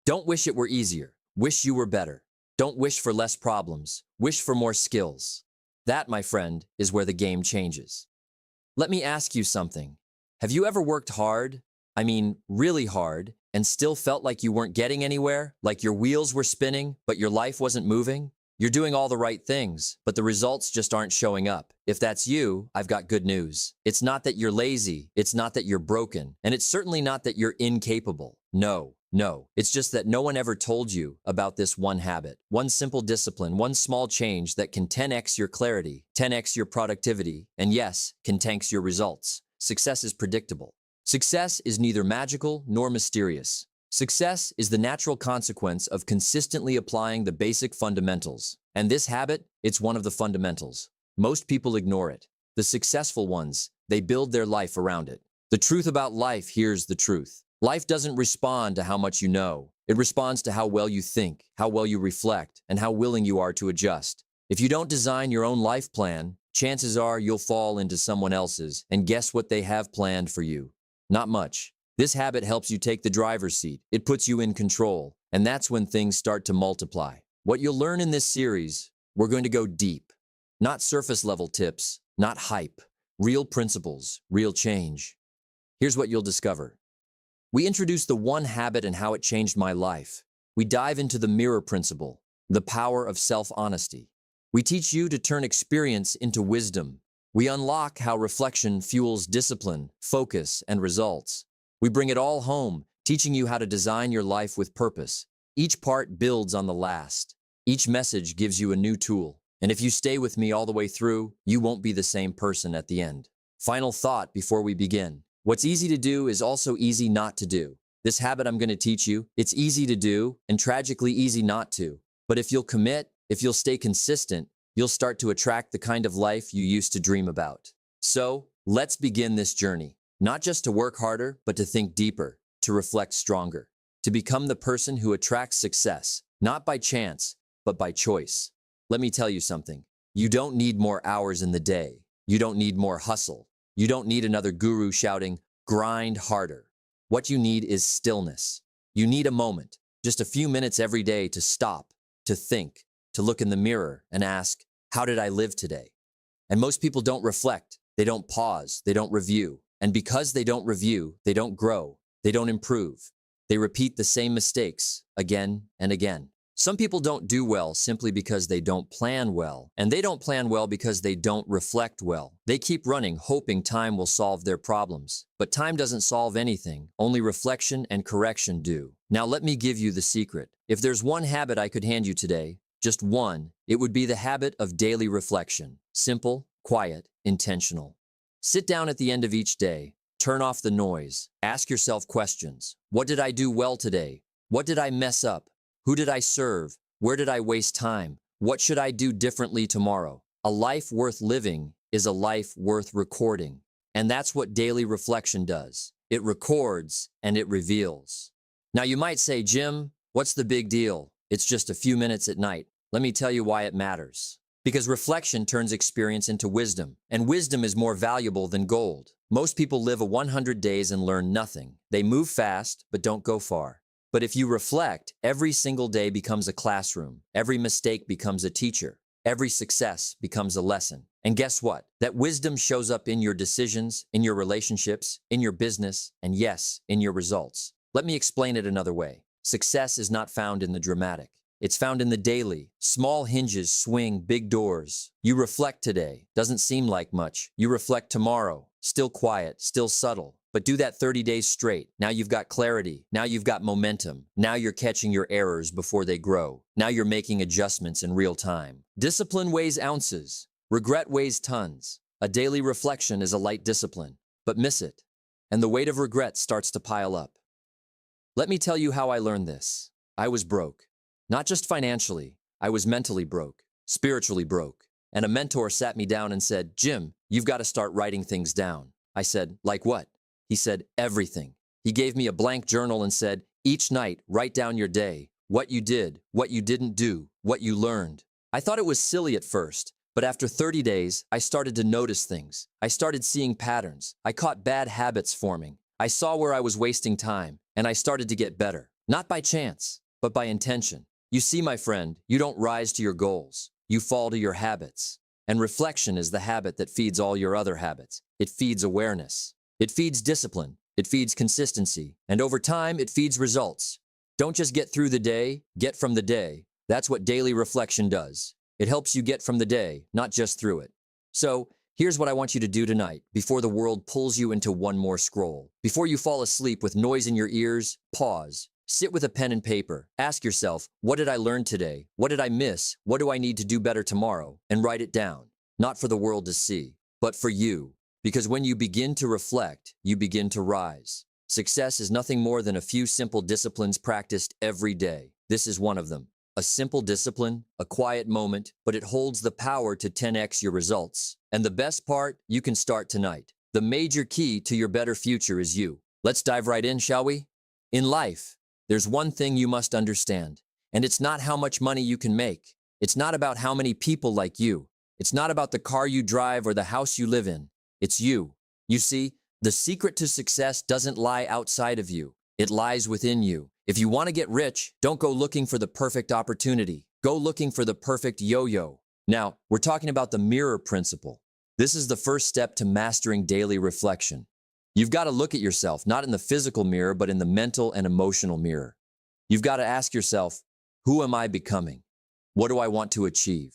Don't wish it were easier. Wish you were better. Don't wish for less problems. Wish for more skills. That, my friend, is where the game changes. Let me ask you something. Have you ever worked hard? I mean, really hard, and still felt like you weren't getting anywhere? Like your wheels were spinning, but your life wasn't moving? You're doing all the right things, but the results just aren't showing up. If that's you, I've got good news. It's not that you're lazy, it's not that you're broken, and it's certainly not that you're incapable. No. It's just that no one ever told you about this one habit, one simple discipline, one small change that can 10x your clarity, 10x your productivity, and yes, can tank your results. Success is predictable. Success is neither magical nor mysterious. Success is the natural consequence of consistently applying the basic fundamentals. And this habit, it's one of the fundamentals. Most people ignore it. The successful ones, they build their life around it. The truth about life, here's the truth. Life doesn't respond to how much you know. It responds to how well you think, how well you reflect, and how willing you are to adjust. If you don't design your own life plan, chances are you'll fall into someone else's, and guess what they have planned for you? Not much. This habit helps you take the driver's seat. It puts you in control, and that's when things start to multiply. What you'll learn in this series, we're going to go deep. Not surface-level tips, not hype. Real principles, real change. Here's what you'll discover. We introduce the one habit and how it changed my life. We dive into the mirror principle, the power of self-honesty. We teach you to turn experience into wisdom. We unlock how reflection fuels discipline, focus, and results. We bring it all home, teaching you how to design your life with purpose. Each part builds on the last. Each message gives you a new tool. And if you stay with me all the way through, you won't be the same person at the end. Final thought before we begin. What's easy to do is also easy not to do. This habit I'm going to teach you, it's easy to do and tragically easy not to. But if you'll commit, if you'll stay consistent, you'll start to attract the kind of life you used to dream about. So, let's begin this journey. Not just to work harder, but to think deeper, to reflect stronger, to become the person who attracts success, not by chance, but by choice. Let me tell you something. You don't need more hours in the day. You don't need more hustle. You don't need another guru shouting, grind harder. What you need is stillness. You need a moment, just a few minutes every day to stop, to think, to look in the mirror and ask, how did I live today? And most people don't reflect. They don't pause. They don't review. And because they don't review, they don't grow. They don't improve. They repeat the same mistakes again and again. Some people don't do well simply because they don't plan well, and they don't plan well because they don't reflect well. They keep running, hoping time will solve their problems. But time doesn't solve anything, only reflection and correction do. Now let me give you the secret. If there's one habit I could hand you today, just one, it would be the habit of daily reflection. Simple, quiet, intentional. Sit down at the end of each day, turn off the noise, ask yourself questions. What did I do well today? What did I mess up? Who did I serve? Where did I waste time? What should I do differently tomorrow? A life worth living is a life worth recording. And that's what daily reflection does. It records and it reveals. Now you might say, Jim, what's the big deal? It's just a few minutes at night. Let me tell you why it matters. Because reflection turns experience into wisdom, and wisdom is more valuable than gold. Most people live a 100 days and learn nothing. They move fast, but don't go far. But if you reflect, every single day becomes a classroom. Every mistake becomes a teacher. Every success becomes a lesson. And guess what? That wisdom shows up in your decisions, in your relationships, in your business, and yes, in your results. Let me explain it another way. Success is not found in the dramatic. It's found in the daily. Small hinges swing big doors. You reflect today. Doesn't seem like much. You reflect tomorrow. Still quiet, still subtle. But do that 30 days straight. Now you've got clarity. Now you've got momentum. Now you're catching your errors before they grow. Now you're making adjustments in real time. Discipline weighs ounces. Regret weighs tons. A daily reflection is a light discipline. But miss it, and the weight of regret starts to pile up. Let me tell you how I learned this. I was broke. Not just financially. I was mentally broke, spiritually broke. And a mentor sat me down and said, Jim, you've got to start writing things down. I said, like what? He said, everything. He gave me a blank journal and said, each night, write down your day, what you did, what you didn't do, what you learned. I thought it was silly at first, but after 30 days, I started to notice things. I started seeing patterns. I caught bad habits forming. I saw where I was wasting time, and I started to get better. Not by chance, but by intention. You see, my friend, you don't rise to your goals. You fall to your habits. And reflection is the habit that feeds all your other habits. It feeds awareness. It feeds discipline. It feeds consistency. And over time, it feeds results. Don't just get through the day, get from the day. That's what daily reflection does. It helps you get from the day, not just through it. So, here's what I want you to do tonight, before the world pulls you into one more scroll. Before you fall asleep with noise in your ears, pause. Sit with a pen and paper. Ask yourself, what did I learn today? What did I miss? What do I need to do better tomorrow? And write it down. Not for the world to see, but for you. Because when you begin to reflect, you begin to rise. Success is nothing more than a few simple disciplines practiced every day. This is one of them. A simple discipline, a quiet moment, but it holds the power to 10x your results. And the best part, you can start tonight. The major key to your better future is you. Let's dive right in, shall we? In life, there's one thing you must understand, and it's not how much money you can make. It's not about how many people like you. It's not about the car you drive or the house you live in. It's you. You see, the secret to success doesn't lie outside of you. It lies within you. If you want to get rich, don't go looking for the perfect opportunity. Go looking for the perfect yo-yo. Now, we're talking about the mirror principle. This is the first step to mastering daily reflection. You've got to look at yourself, not in the physical mirror, but in the mental and emotional mirror. You've got to ask yourself, who am I becoming? What do I want to achieve?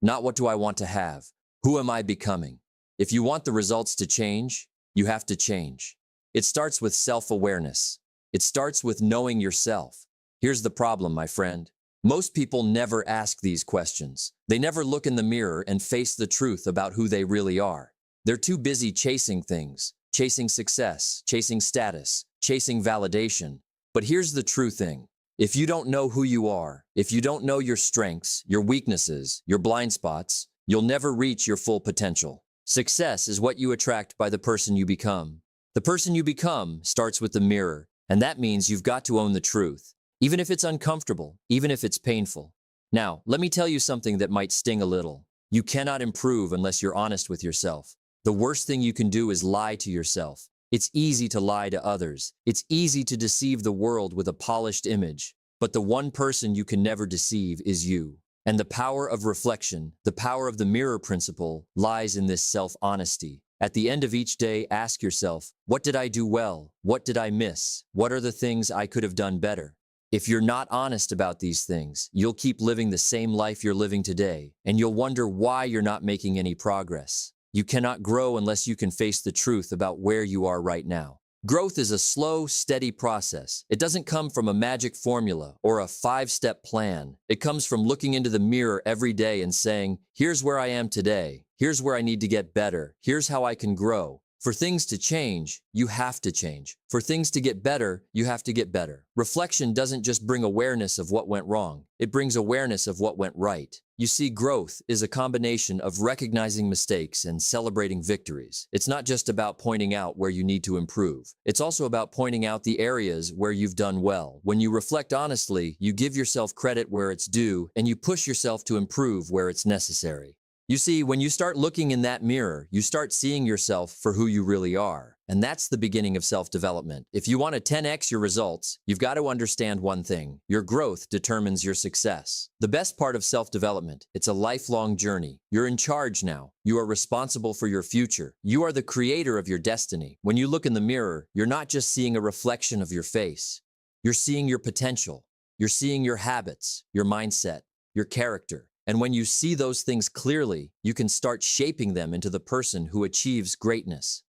Not what do I want to have? Who am I becoming? If you want the results to change, you have to change. It starts with self-awareness. It starts with knowing yourself. Here's the problem, my friend. Most people never ask these questions. They never look in the mirror and face the truth about who they really are. They're too busy chasing things, chasing success, chasing status, chasing validation. But here's the true thing. If you don't know who you are, if you don't know your strengths, your weaknesses, your blind spots, you'll never reach your full potential. Success is what you attract by the person you become. The person you become starts with the mirror. And that means you've got to own the truth, even if it's uncomfortable, even if it's painful. Now, let me tell you something that might sting a little. You cannot improve unless you're honest with yourself. The worst thing you can do is lie to yourself. It's easy to lie to others. It's easy to deceive the world with a polished image. But the one person you can never deceive is you. And the power of reflection, the power of the mirror principle, lies in this self-honesty. At the end of each day, ask yourself, what did I do well? What did I miss? What are the things I could have done better? If you're not honest about these things, you'll keep living the same life you're living today, and you'll wonder why you're not making any progress. You cannot grow unless you can face the truth about where you are right now. Growth is a slow, steady process. It doesn't come from a magic formula or a 5-step plan. It comes from looking into the mirror every day and saying, here's where I am today. Here's where I need to get better. Here's how I can grow. For things to change, you have to change. For things to get better, you have to get better. Reflection doesn't just bring awareness of what went wrong. It brings awareness of what went right. You see, growth is a combination of recognizing mistakes and celebrating victories. It's not just about pointing out where you need to improve. It's also about pointing out the areas where you've done well. When you reflect honestly, you give yourself credit where it's due, and you push yourself to improve where it's necessary. You see, when you start looking in that mirror, you start seeing yourself for who you really are. And that's the beginning of self-development. If you want to 10x your results, you've got to understand one thing. Your growth determines your success. The best part of self-development, it's a lifelong journey. You're in charge now. You are responsible for your future. You are the creator of your destiny. When you look in the mirror, you're not just seeing a reflection of your face. You're seeing your potential. You're seeing your habits, your mindset, your character. And when you see those things clearly, you can start shaping them into the person who achieves greatness.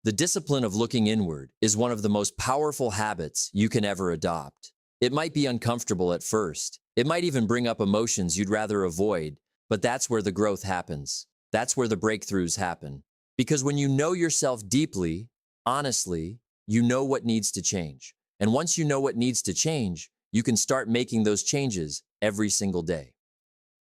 The discipline of looking inward is one of the most powerful habits you can ever adopt. It might be uncomfortable at first. It might even bring up emotions you'd rather avoid, but that's where the growth happens. That's where the breakthroughs happen. Because when you know yourself deeply, honestly, you know what needs to change. And once you know what needs to change, you can start making those changes every single day.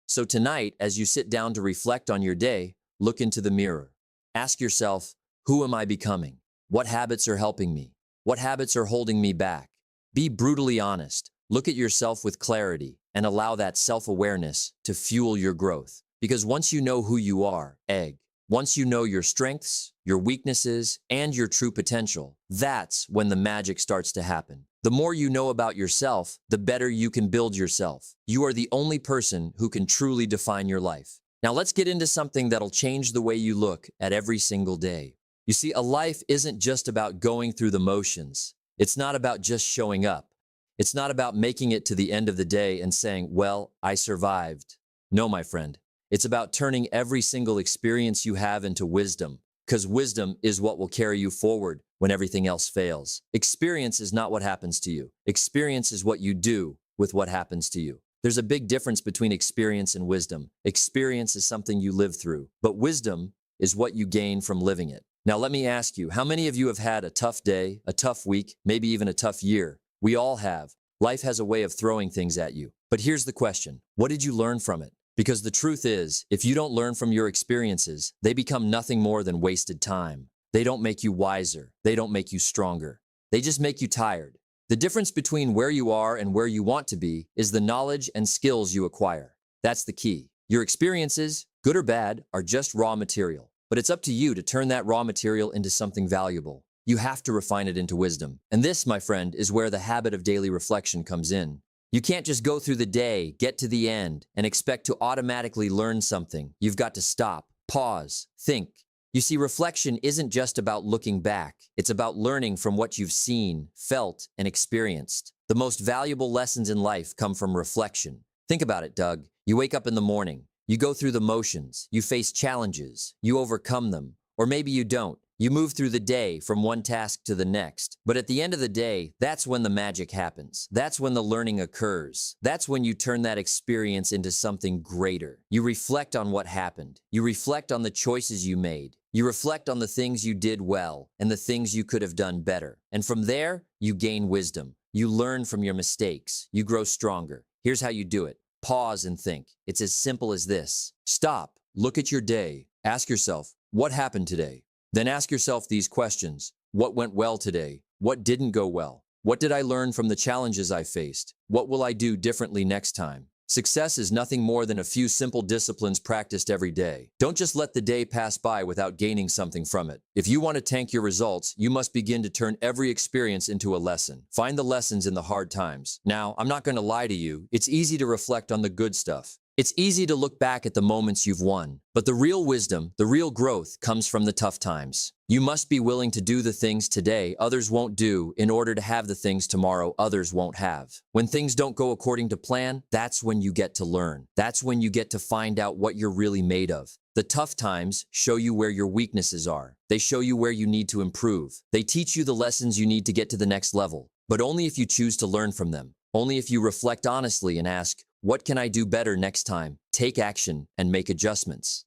So tonight, as you sit down to reflect on your day, look into the mirror. Ask yourself, who am I becoming? What habits are helping me? What habits are holding me back? Be brutally honest. Look at yourself with clarity and allow that self-awareness to fuel your growth. Because once you know who you are, once you know your strengths, your weaknesses, and your true potential, that's when the magic starts to happen. The more you know about yourself, the better you can build yourself. You are the only person who can truly define your life. Now let's get into something that'll change the way you look at every single day. You see, a life isn't just about going through the motions. It's not about just showing up. It's not about making it to the end of the day and saying, well, I survived. No, my friend. It's about turning every single experience you have into wisdom, because wisdom is what will carry you forward when everything else fails. Experience is not what happens to you. Experience is what you do with what happens to you. There's a big difference between experience and wisdom. Experience is something you live through, but wisdom is what you gain from living it. Now, let me ask you, how many of you have had a tough day, a tough week, maybe even a tough year? We all have. Life has a way of throwing things at you. But here's the question. What did you learn from it? Because the truth is, if you don't learn from your experiences, they become nothing more than wasted time. They don't make you wiser. They don't make you stronger. They just make you tired. The difference between where you are and where you want to be is the knowledge and skills you acquire. That's the key. Your experiences, good or bad, are just raw material. But it's up to you to turn that raw material into something valuable. You have to refine it into wisdom. And this, my friend, is where the habit of daily reflection comes in. You can't just go through the day, get to the end, and expect to automatically learn something. You've got to stop, pause, think. You see, reflection isn't just about looking back. It's about learning from what you've seen, felt, and experienced. The most valuable lessons in life come from reflection. Think about it, Doug. You wake up in the morning. You go through the motions. You face challenges. You overcome them. Or maybe you don't. You move through the day from one task to the next. But at the end of the day, that's when the magic happens. That's when the learning occurs. That's when you turn that experience into something greater. You reflect on what happened. You reflect on the choices you made. You reflect on the things you did well and the things you could have done better. And from there, you gain wisdom. You learn from your mistakes. You grow stronger. Here's how you do it. Pause and think. It's as simple as this. Stop. Look at your day. Ask yourself, what happened today? Then ask yourself these questions. What went well today? What didn't go well? What did I learn from the challenges I faced? What will I do differently next time? Success is nothing more than a few simple disciplines practiced every day. Don't just let the day pass by without gaining something from it. If you want to tank your results, you must begin to turn every experience into a lesson. Find the lessons in the hard times. Now, I'm not going to lie to you. It's easy to reflect on the good stuff. It's easy to look back at the moments you've won, but the real wisdom, the real growth comes from the tough times. You must be willing to do the things today others won't do in order to have the things tomorrow others won't have. When things don't go according to plan, that's when you get to learn. That's when you get to find out what you're really made of. The tough times show you where your weaknesses are. They show you where you need to improve. They teach you the lessons you need to get to the next level, but only if you choose to learn from them. Only if you reflect honestly and ask, what can I do better next time? Take action and make adjustments.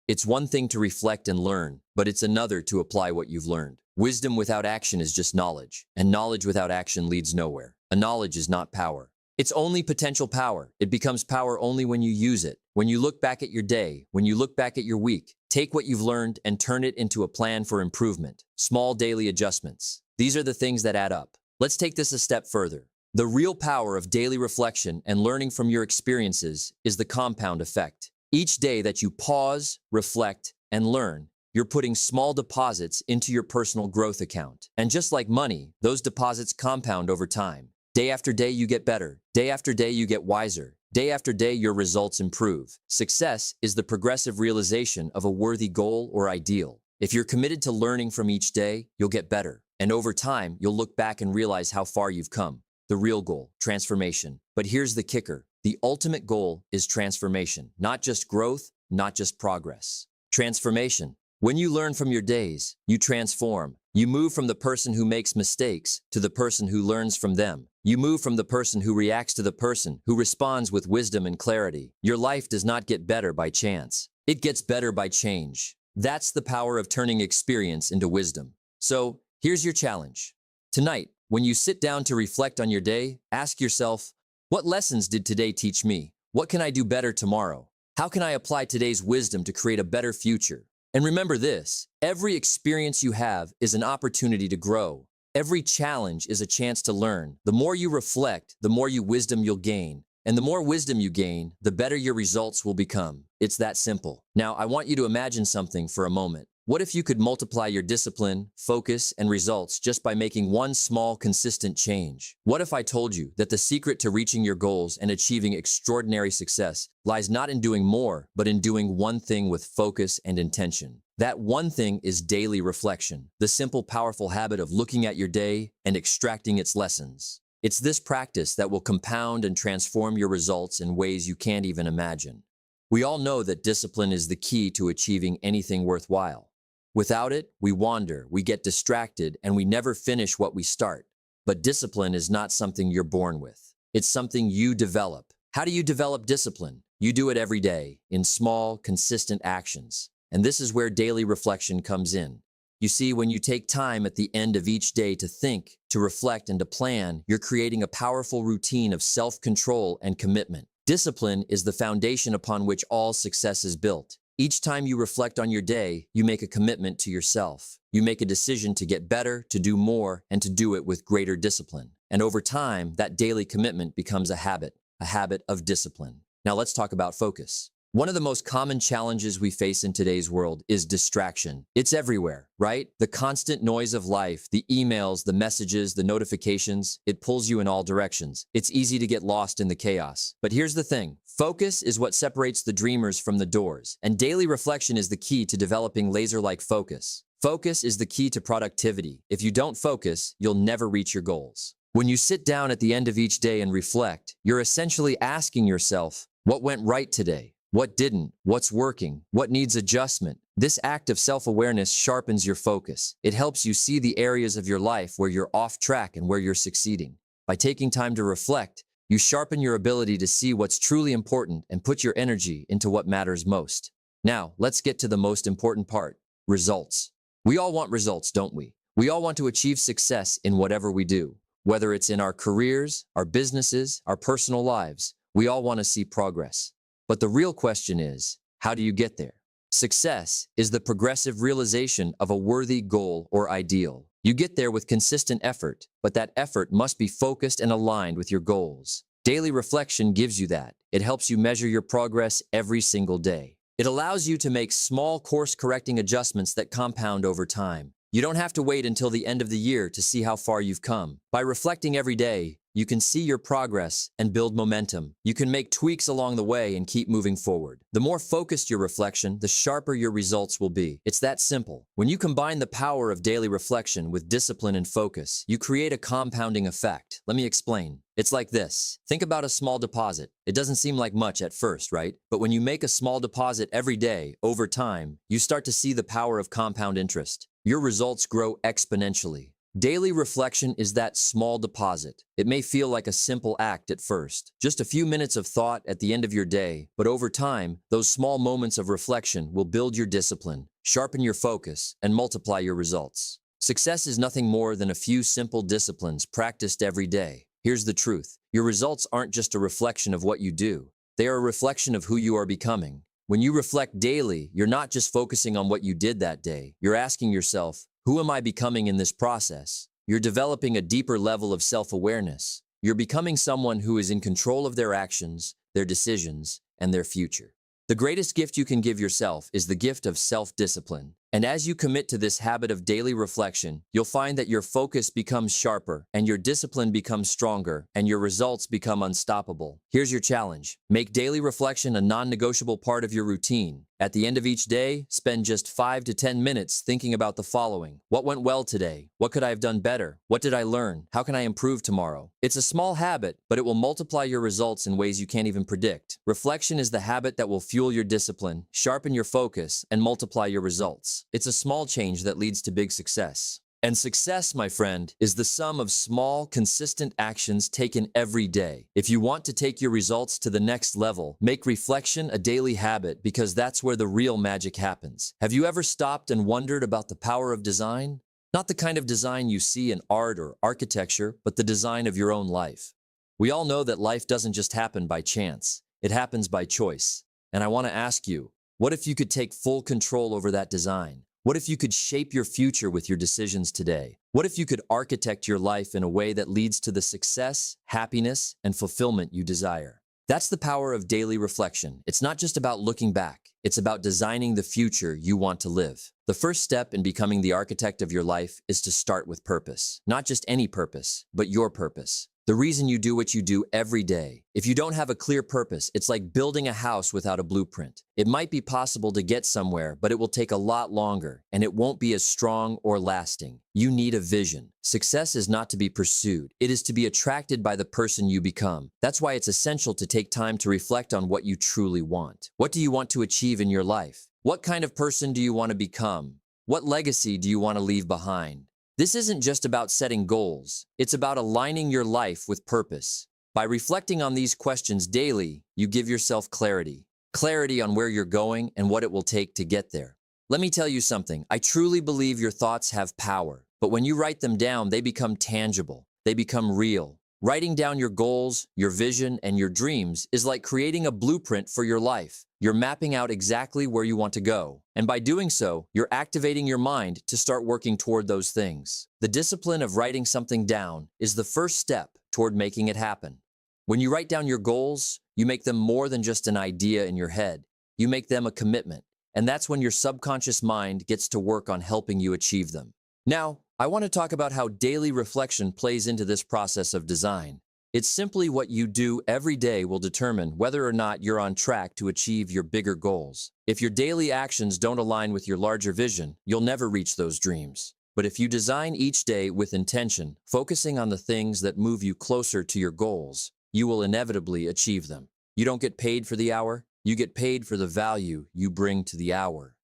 It's one thing to reflect and learn, but it's another to apply what you've learned. Wisdom without action is just knowledge, and knowledge without action leads nowhere. A knowledge is not power. It's only potential power. It becomes power only when you use it. When you look back at your day, when you look back at your week, take what you've learned and turn it into a plan for improvement. Small daily adjustments. These are the things that add up. Let's take this a step further. The real power of daily reflection and learning from your experiences is the compound effect. Each day that you pause, reflect, and learn, you're putting small deposits into your personal growth account. And just like money, those deposits compound over time. Day after day, you get better. Day after day, you get wiser. Day after day, your results improve. Success is the progressive realization of a worthy goal or ideal. If you're committed to learning from each day, you'll get better. And over time, you'll look back and realize how far you've come. The real goal, transformation. But here's the kicker. The ultimate goal is transformation, not just growth, not just progress. Transformation. When you learn from your days, you transform. You move from the person who makes mistakes to the person who learns from them. You move from the person who reacts to the person who responds with wisdom and clarity. Your life does not get better by chance. It gets better by change. That's the power of turning experience into wisdom. So, here's your challenge. Tonight, when you sit down to reflect on your day, ask yourself, what lessons did today teach me? What can I do better tomorrow? How can I apply today's wisdom to create a better future? And remember this, every experience you have is an opportunity to grow. Every challenge is a chance to learn. The more you reflect, the more wisdom you'll gain. And the more wisdom you gain, the better your results will become. It's that simple. Now, I want you to imagine something for a moment. What if you could multiply your discipline, focus, and results just by making one small, consistent change? What if I told you that the secret to reaching your goals and achieving extraordinary success lies not in doing more, but in doing one thing with focus and intention? That one thing is daily reflection, the simple, powerful habit of looking at your day and extracting its lessons. It's this practice that will compound and transform your results in ways you can't even imagine. We all know that discipline is the key to achieving anything worthwhile. Without it, we wander, we get distracted, and we never finish what we start. But discipline is not something you're born with. It's something you develop. How do you develop discipline? You do it every day, in small, consistent actions. And this is where daily reflection comes in. You see, when you take time at the end of each day to think, to reflect, and to plan, you're creating a powerful routine of self-control and commitment. Discipline is the foundation upon which all success is built. Each time you reflect on your day, you make a commitment to yourself. You make a decision to get better, to do more, and to do it with greater discipline. And over time, that daily commitment becomes a habit of discipline. Now let's talk about focus. One of the most common challenges we face in today's world is distraction. It's everywhere, right? The constant noise of life, the emails, the messages, the notifications, it pulls you in all directions. It's easy to get lost in the chaos. But here's the thing. Focus is what separates the dreamers from the doers, and daily reflection is the key to developing laser-like focus. Focus is the key to productivity. If you don't focus, you'll never reach your goals. When you sit down at the end of each day and reflect, you're essentially asking yourself, what went right today? What didn't? What's working? What needs adjustment? This act of self-awareness sharpens your focus. It helps you see the areas of your life where you're off track and where you're succeeding. By taking time to reflect, you sharpen your ability to see what's truly important and put your energy into what matters most. Now, let's get to the most important part, results. We all want results, don't we? We all want to achieve success in whatever we do. Whether it's in our careers, our businesses, our personal lives, we all want to see progress. But the real question is, how do you get there? Success is the progressive realization of a worthy goal or ideal. You get there with consistent effort, but that effort must be focused and aligned with your goals. Daily reflection gives you that. It helps you measure your progress every single day. It allows you to make small course-correcting adjustments that compound over time. You don't have to wait until the end of the year to see how far you've come. By reflecting every day, you can see your progress and build momentum. You can make tweaks along the way and keep moving forward. The more focused your reflection, the sharper your results will be. It's that simple. When you combine the power of daily reflection with discipline and focus, you create a compounding effect. Let me explain. It's like this. Think about a small deposit. It doesn't seem like much at first, right? But when you make a small deposit every day, over time, you start to see the power of compound interest. Your results grow exponentially. Daily reflection is that small deposit. It may feel like a simple act at first, just a few minutes of thought at the end of your day, but over time, those small moments of reflection will build your discipline, sharpen your focus, and multiply your results. Success is nothing more than a few simple disciplines practiced every day. Here's the truth. Your results aren't just a reflection of what you do. They are a reflection of who you are becoming. When you reflect daily, you're not just focusing on what you did that day. You're asking yourself, who am I becoming in this process? You're developing a deeper level of self-awareness. You're becoming someone who is in control of their actions, their decisions, and their future. The greatest gift you can give yourself is the gift of self-discipline. And as you commit to this habit of daily reflection, you'll find that your focus becomes sharper, and your discipline becomes stronger, and your results become unstoppable. Here's your challenge. Make daily reflection a non-negotiable part of your routine. At the end of each day, spend just 5 to 10 minutes thinking about the following. What went well today? What could I have done better? What did I learn? How can I improve tomorrow? It's a small habit, but it will multiply your results in ways you can't even predict. Reflection is the habit that will fuel your discipline, sharpen your focus, and multiply your results. It's a small change that leads to big success. And success, my friend, is the sum of small, consistent actions taken every day. If you want to take your results to the next level, make reflection a daily habit because that's where the real magic happens. Have you ever stopped and wondered about the power of design? Not the kind of design you see in art or architecture, but the design of your own life. We all know that life doesn't just happen by chance. It happens by choice. And I want to ask you, what if you could take full control over that design? What if you could shape your future with your decisions today? What if you could architect your life in a way that leads to the success, happiness, and fulfillment you desire? That's the power of daily reflection. It's not just about looking back. It's about designing the future you want to live. The first step in becoming the architect of your life is to start with purpose. Not just any purpose, but your purpose. The reason you do what you do every day. If you don't have a clear purpose, it's like building a house without a blueprint. It might be possible to get somewhere, but it will take a lot longer, and it won't be as strong or lasting. You need a vision. Success is not to be pursued. It is to be attracted by the person you become. That's why it's essential to take time to reflect on what you truly want. What do you want to achieve in your life? What kind of person do you want to become? What legacy do you want to leave behind? This isn't just about setting goals. It's about aligning your life with purpose. By reflecting on these questions daily, you give yourself clarity. Clarity on where you're going and what it will take to get there. Let me tell you something. I truly believe your thoughts have power, but when you write them down, they become tangible. They become real. Writing down your goals, your vision, and your dreams is like creating a blueprint for your life. You're mapping out exactly where you want to go. And by doing so, you're activating your mind to start working toward those things. The discipline of writing something down is the first step toward making it happen. When you write down your goals, you make them more than just an idea in your head. You make them a commitment. And that's when your subconscious mind gets to work on helping you achieve them. Now, I want to talk about how daily reflection plays into this process of design. It's simply what you do every day will determine whether or not you're on track to achieve your bigger goals. If your daily actions don't align with your larger vision, you'll never reach those dreams. But if you design each day with intention, focusing on the things that move you closer to your goals, you will inevitably achieve them. You don't get paid for the hour, you get paid for the value you bring to the hour.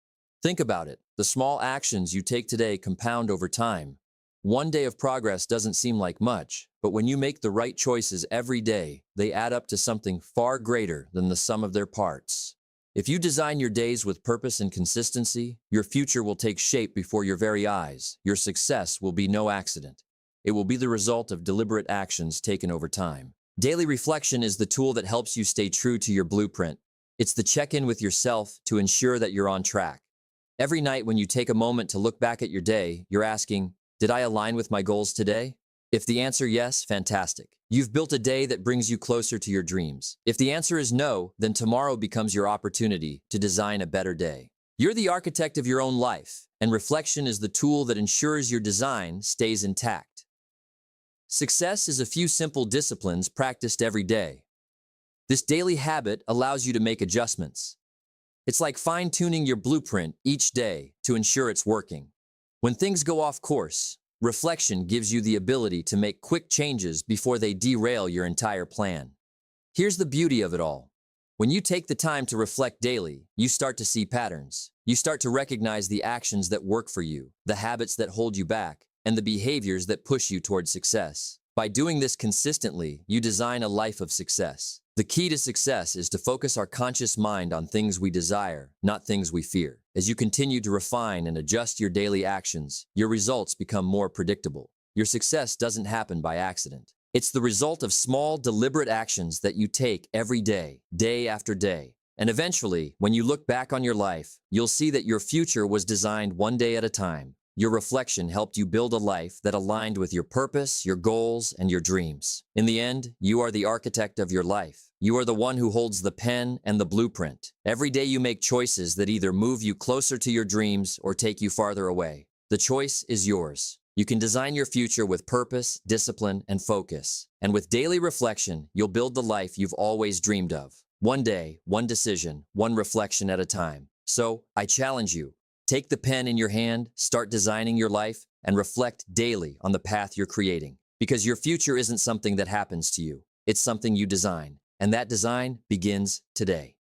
Think about it. The small actions you take today compound over time. One day of progress doesn't seem like much, but when you make the right choices every day, they add up to something far greater than the sum of their parts. If you design your days with purpose and consistency, your future will take shape before your very eyes. Your success will be no accident. It will be the result of deliberate actions taken over time. Daily reflection is the tool that helps you stay true to your blueprint. It's the check-in with yourself to ensure that you're on track. Every night when you take a moment to look back at your day, you're asking, did I align with my goals today? If the answer yes, fantastic. You've built a day that brings you closer to your dreams. If the answer is no, then tomorrow becomes your opportunity to design a better day. You're the architect of your own life, and reflection is the tool that ensures your design stays intact. Success is a few simple disciplines practiced every day. This daily habit allows you to make adjustments. It's like fine-tuning your blueprint each day to ensure it's working. When things go off course, reflection gives you the ability to make quick changes before they derail your entire plan. Here's the beauty of it all. When you take the time to reflect daily, you start to see patterns. You start to recognize the actions that work for you, the habits that hold you back, and the behaviors that push you toward success. By doing this consistently, you design a life of success. The key to success is to focus our conscious mind on things we desire, not things we fear. As you continue to refine and adjust your daily actions, your results become more predictable. Your success doesn't happen by accident. It's the result of small, deliberate actions that you take every day, day after day. And eventually, when you look back on your life, you'll see that your future was designed one day at a time. Your reflection helped you build a life that aligned with your purpose, your goals, and your dreams. In the end, you are the architect of your life. You are the one who holds the pen and the blueprint. Every day you make choices that either move you closer to your dreams or take you farther away. The choice is yours. You can design your future with purpose, discipline, and focus. And with daily reflection, you'll build the life you've always dreamed of. One day, one decision, one reflection at a time. So, I challenge you. Take the pen in your hand, start designing your life, and reflect daily on the path you're creating. Because your future isn't something that happens to you. It's something you design. And that design begins today.